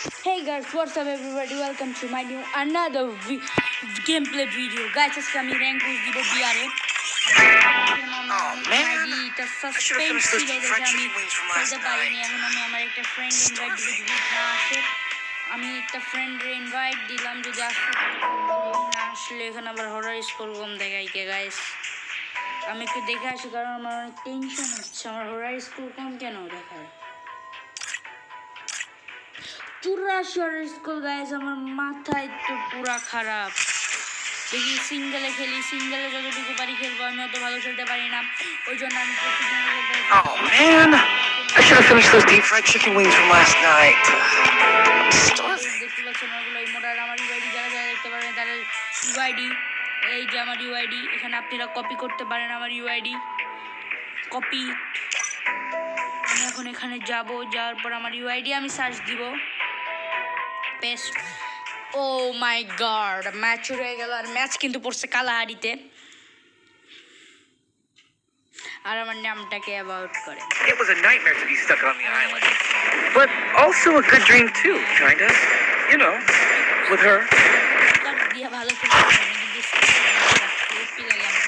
Hey guys, what's up everybody? Welcome to my new another gameplay video. Guys, আজকে আমি rank push দিব বিআরে। এটা suspense ছিল দেখে আমি খেলতে পারিনি। এখন আমি আমার একটা ফ্রেন্ড ইনভাইট দিব, যদি না আসে আমি একটা ফ্রেন্ডের ইনভাইট দিলাম, যদি না আসলে এখানে আবার হরার স্কোর কম দেখাই কে গাইস। আমি একটু দেখে আসি কারণ আমার অনেক টেনশন হচ্ছে, আমার হরার স্কোর কম কেন দেখায়। 84 স্কোর গাইস, আমার মাথায় তো পুরা খারাপ। দেখি সিঙ্গেলে খেলি, সিঙ্গেলে যতটুকু পারি খেলবো, আমি অত ভালো খেলতে পারি না, ওই জন্য আমি Oh man, I should have finished those deep fried chicken wings from last night. দেখতে পাচ্ছেন ওগুলো ইমোটার আমার ইউআইডি, যারা যারা দেখতে পারেন তাদের ইউআইডি, এই যে আমার ইউআইডি, এখানে আপনারা কপি করতে পারেন আমার ইউআইডি কপি। আমি এখন এখানে যাব, যাওয়ার পর আমার ইউআইডি আমি সার্চ দিব, পেস্ট। ও মাই গড, ম্যাচ শুরু হয়ে গেল, আর ম্যাচ কিন্তু পড়ছে কালাহারিতে, আর আমার নামটাকে অ্যাবাউট করে। It was a nightmare to be stuck on the island, but also a good dream too, kinda. You know, with her. দিয়ে ভালো খেলতে পারি না, কিন্তু স্কিল লাগে আমার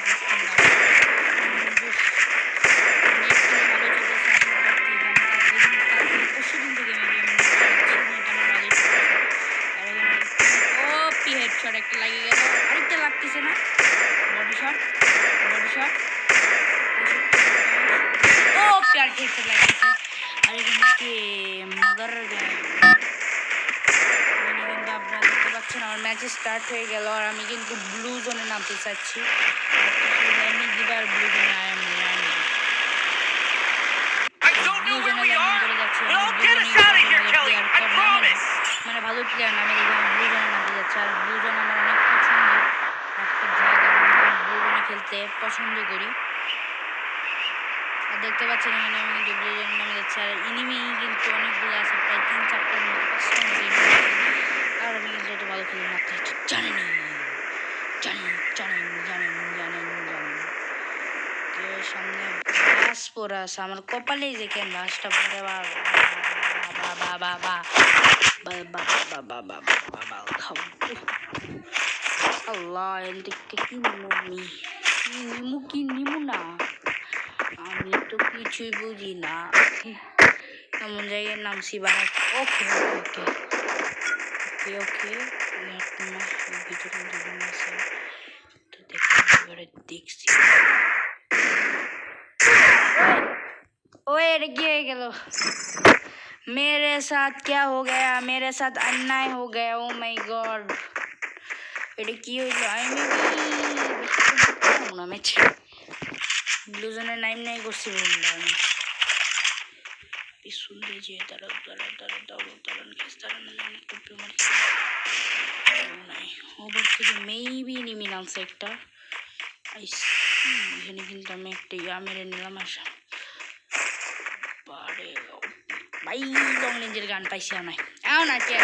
শট একটা লাগিয়ে গেল, আরেকটা লাগতেছে না, বডি শট বডি শট, ও প্যার হেডশট লাগতেছে। আর এখানে কে মগার কিন্তু আপনারা দেখতে পাচ্ছেন আমার ম্যাচ স্টার্ট হয়ে গেল, আর আমি কিন্তু ব্লু জোনে নামতে চাচ্ছি, আমি দিবার ব্লু জোনে ব্লু জোনে ল্যান্ডিং করে যাচ্ছি, মানে ভালো প্লেয়ার না, আমি দেখলাম ব্লু জোনে নামতে যাচ্ছে, আর ব্লু জোন আমার অনেক পছন্দ একটা জায়গা, ব্লু জোনে খেলতে পছন্দ করি। আর দেখতে পাচ্ছেন এখানে আমি কিন্তু ব্লু জোনে নামে যাচ্ছি, আর এনিমি কিন্তু অনেকগুলো আছে, প্রায় 3-4টার মতো, 5টার মতো এনিমি, আর আমি কিন্তু অত ভালো খেলি না, আপনারা তো জানেনই, জানেন সামনে বাস পরে আছে, আমার কপালেই দেখেন বাসটা পরে, আল্লাহ এদিকে কি নিমু না, আমি তো কিছুই বুঝি না, এমন জায়গায় নামছি বাড়া। ওকে ওকে ওকে ওকে ভিতরে আছে তো দেখছি। ओए ये गया, मेरे साथ क्या हो गया, मेरे साथ अन्याय हो गया। ओ माय गॉड, এটা কি হইলো? আমি না ম্যাচ ব্লু জোনে নাই করছি বন্ধু, আমি পিছন দিয়ে যে দাঁড়ান টুপি মারি নাই, ওভার থেকে মেবি নিমি নামছে একটা, এখানে কিন্তু আমি একটা মেরে নিলাম, আসা ভাই লং রেঞ্জের গান পাইছি, না কে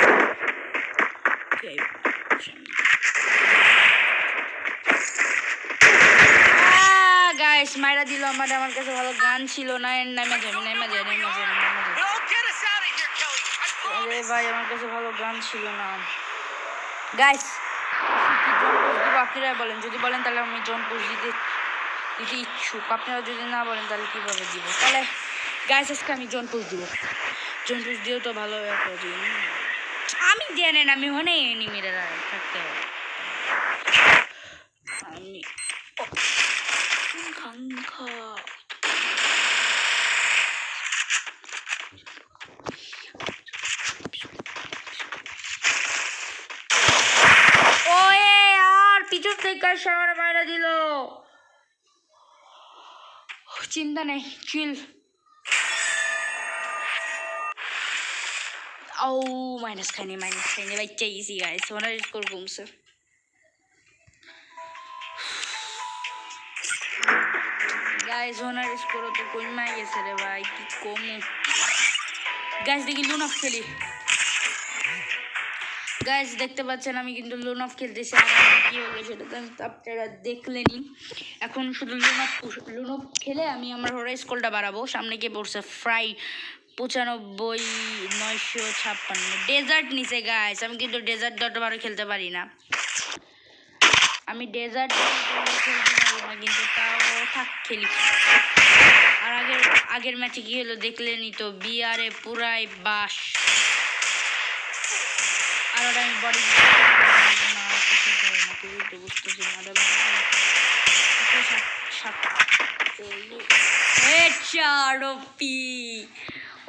গাইস মাইরা দিল আমার কাছে ভালো গান ছিল না, নামা যাবে আরে ভাই আমার কাছে ভালো গান ছিল না। গাইস আপনারা বলেন, যদি বলেন তাহলে আমি জন পুশ দিতে ইচ্ছুক, আপনারা যদি না বলেন তাহলে কীভাবে দিব, তাহলে গাইস আজকে আমি জন পুশ দিব, জন পুশ দিয়েও তো ভালো আমি জানেন আমি মনে এনিমিরা থাকতে আমি পিছন থেকে শাওয়ার মারা দিল, চিন্তা নেই, চিল। ও মাইনাস খাইনি ভাই, চাইছি গাইস, ওনার স্কোর কমছে। গাইস ওনার স্কোর তো কমে গেছে রে ভাই, কি কম। গাইস দেখি লুন অফ খেলি, গাইস দেখতে পাচ্ছেন আমি কিন্তু লোন অফ খেলতেছি, কি হলো সেটা তো আপনারা দেখলেনই। এখন শুধু লোন অফ খেলে আমি আমার হরার স্কোরটা বাড়াবো। সামনে গিয়ে পড়ছে 95,956 ডেজার্ট নিচে গাইস। আমি কিন্তু ডেজার্ট দরবারে খেলতে পারি না, আমি ডেজার্ট খেলতে পারি না, কিন্তু তাও থাক খেলি। আর আগের ম্যাচে কি হলো দেখলেনি তো, বিয়ারে পুরাই বাস। আর ওটা আমি বডি বুঝতেছি না রে ভাই। হেডশট ওপি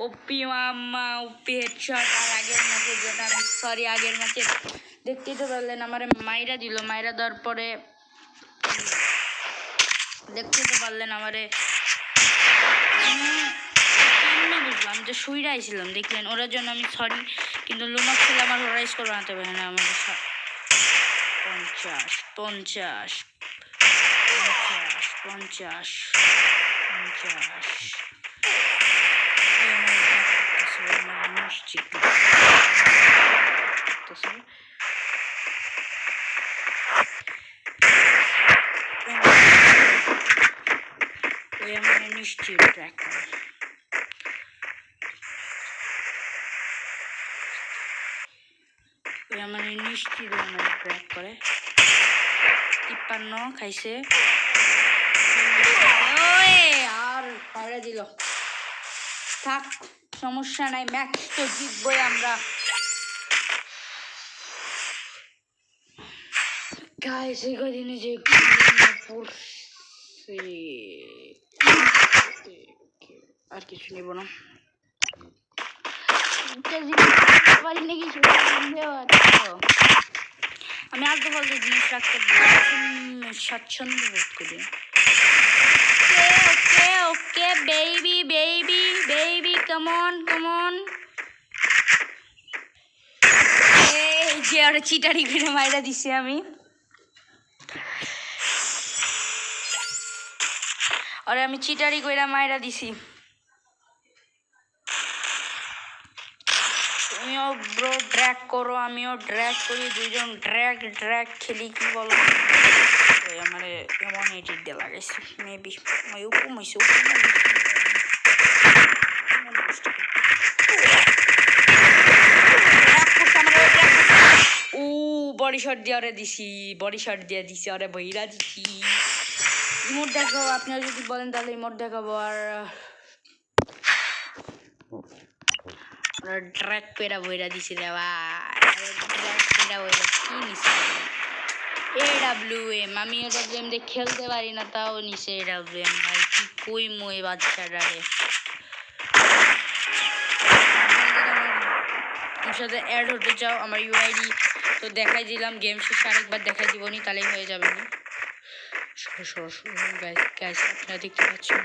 ওপি মাম্মা ওপি হেডশট। আর আগের ম্যাচে যেটা আমি আগের ম্যাচে দেখতেই তো পারলেন আমার মাইরা দিল, মাইরা দেওয়ার পরে দেখতেই তো পারলেন আমারে বুঝলাম, আমি তো শুইরা আইছিলাম দেখলেন, ওরার জন্য আমি সরি। কিন্তু লুমাক ছিল আমার ওরা স্কোর বানাতে পারে না আমাদের 50 50 50 নিশ্চিত ট্র্যাক করে। আমার নিশ্চিত ট্র্যাক করে 53 খাইছে। আর পায়রা দিল, থাক সমস্যা নাই, ম্যাচ তো জিতবই আমরা। গাইস এই কদিনে যে পড়ছে আর কিছু নিব না, আমি আলতু ফালতু জিনিস রাখতে স্বাচ্ছন্দ্য বোধ করি। Okay okay baby baby baby come on come on. এই যে আর চিটারি করে মাইরা দিছি আমি, আরে আমি চিটারি কইরা মাইরা দিছি। তুমিও ব্রো ড্র্যাগ করো, আমিও ড্র্যাগ করি, দুইজন ড্র্যাগ খেলি, কি বলো? আমার এমন এডিট দিয়ে লাগাইছি মেবি উপম হয়েছে। ও বডি শট দিয়ে ওরে দিছি, বডি শট দিয়ে দিছি ওরে বইরা দিছি। ইমোট দেখাবো, আপনারা যদি বলেন তাহলে ইমোট দেখাবো। আর ড্র্যাগ পেরা বইরা দিছি রে ভাই, ড্র্যাগ পেরা বইরা কি নিছে AWM। আমি AWM দিয়ে খেলতে পারি না, তাও নিছে AWM। ভাই কি কই মই বাচ্চাটা রে, আমার সাথে অ্যাড হতে চাও আমার ইউআইডি তো দেখাই দিলাম, গেম শেষে আরেকবার দেখাই দিব নি, তাহলেই হয়ে যাবে না। সরো গাইস আপনারা দেখতে পাচ্ছেন